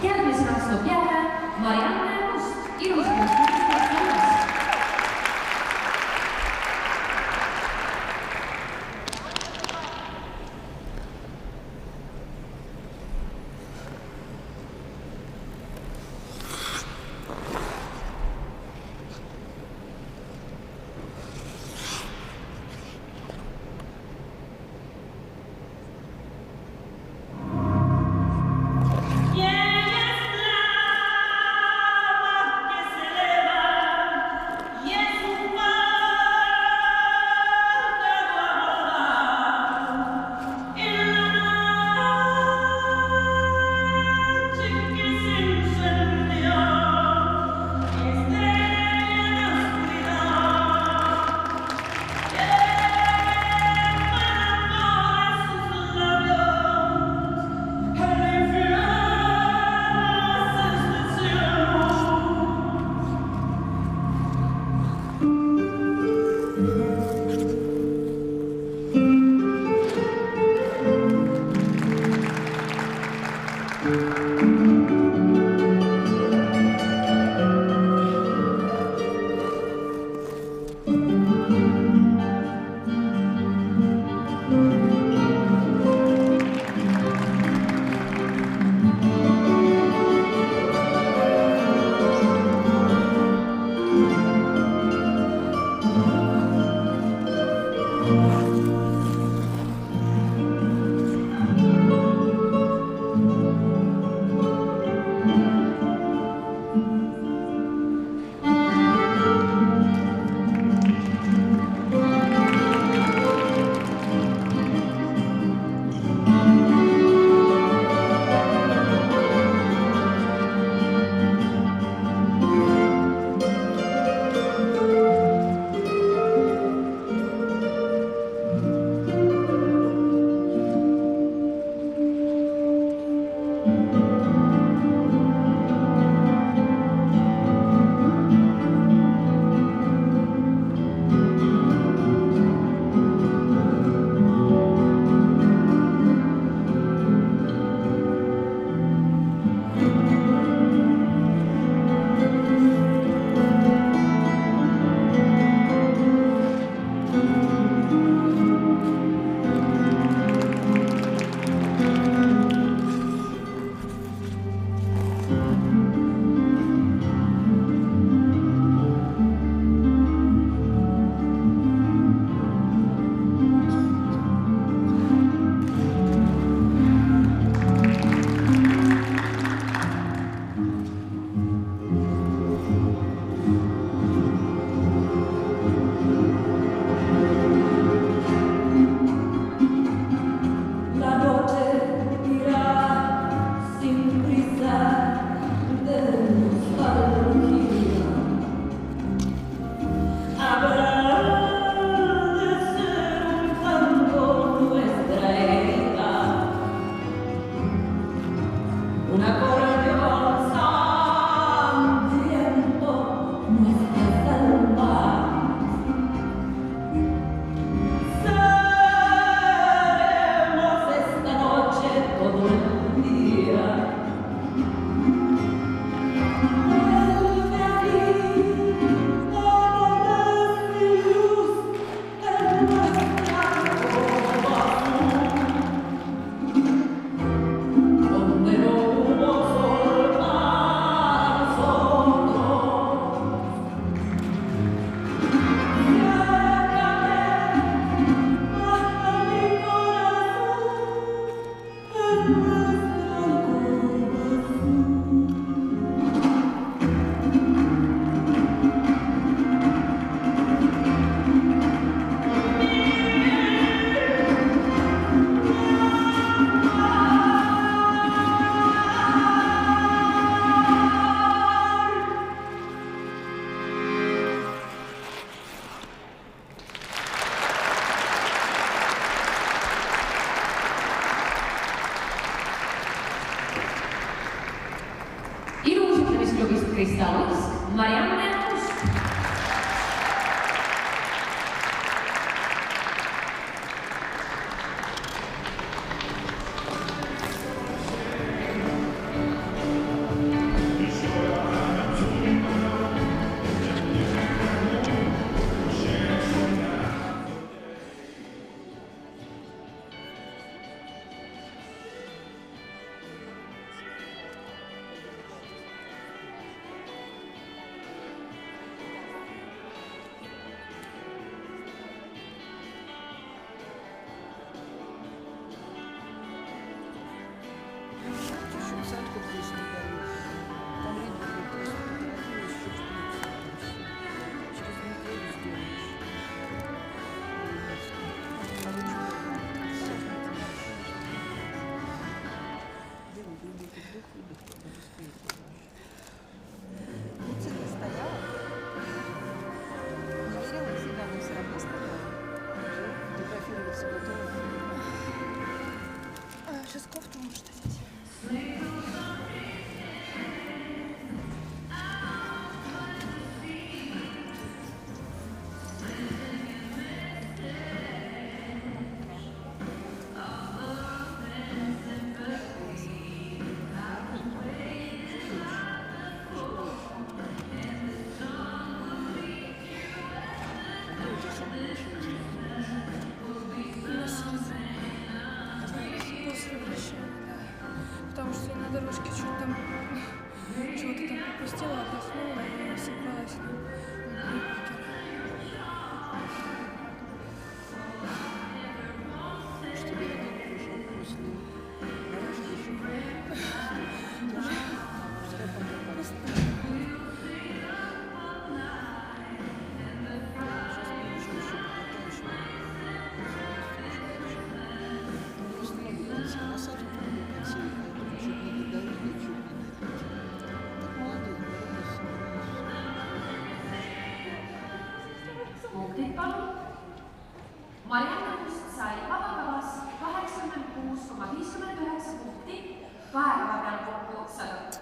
Järgmisena astub jälle Marianne Must ilusti. Cristales, Marianne Must. Луцина стояла, не верила в себя, но все равно стояла. Фотографироваться готова. Сейчас кофту можешь одеть. После вращения, да. Потому что я на дорожке чего-то там пропустила, отдохнула и собралась на покер. Что тебе один пришел после дорожки еще? Пускай пока. Сейчас еще покатаешь. Просто могу детский массаж, поэтому чуть не додавили, чуть не додавили. Так молодец, дорога собралась. Punktid palun. Marianne Kust sai vabakavas 86,59 punkti, päeva peal kokku 100.